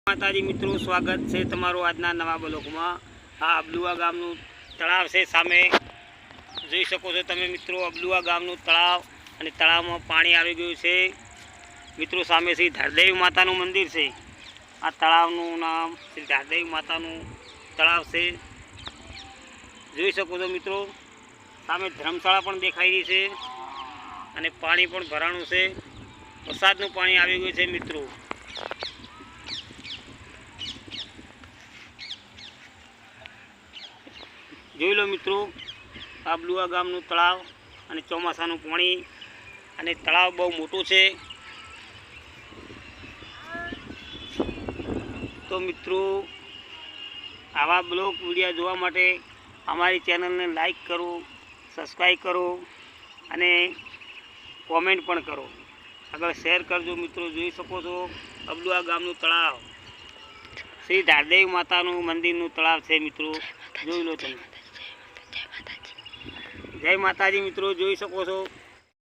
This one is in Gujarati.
માતાજી મિત્રો, સ્વાગત છે તમારું આજના નવા બ્લોગમાં। આ અબલુઆ ગામનું તળાવ છે, સામે જોઈ શકો છો તમે મિત્રો અબલુઆ ગામનું તળાવ, અને તળાવમાં પાણી આવી ગયું છે મિત્રો। સામે શ્રી ધારદેવી માતાનું મંદિર છે। આ તળાવનું નામ શ્રી ધારદેવી માતાનું તળાવ છે, જોઈ શકો છો મિત્રો। સામે ધર્મશાળા પણ દેખાઈ રહી છે, અને પાણી પણ ભરાણું છે। વરસાદનું પાણી આવી ગયું છે મિત્રો। જોઈ લો મિત્રો, અબલુઆ ગામનું તળાવ અને ચોમાસાનું પાણી, અને તળાવ બહુ મોટું છે। તો મિત્રો, આવા બ્લોગ વિડીયો જોવા માટે અમારી ચેનલને લાઈક કરો, સબસ્ક્રાઈબ કરો અને કોમેન્ટ પણ કરો, આગળ શેર કરજો મિત્રો। જોઈ શકો છો અબલુઆ ગામનું તળાવ, શ્રી ધારદેવી માતાનું મંદિરનું તળાવ છે મિત્રો। જોઈ લો તમે। જય માતાજી મિત્રો, જોઈ શકો છો।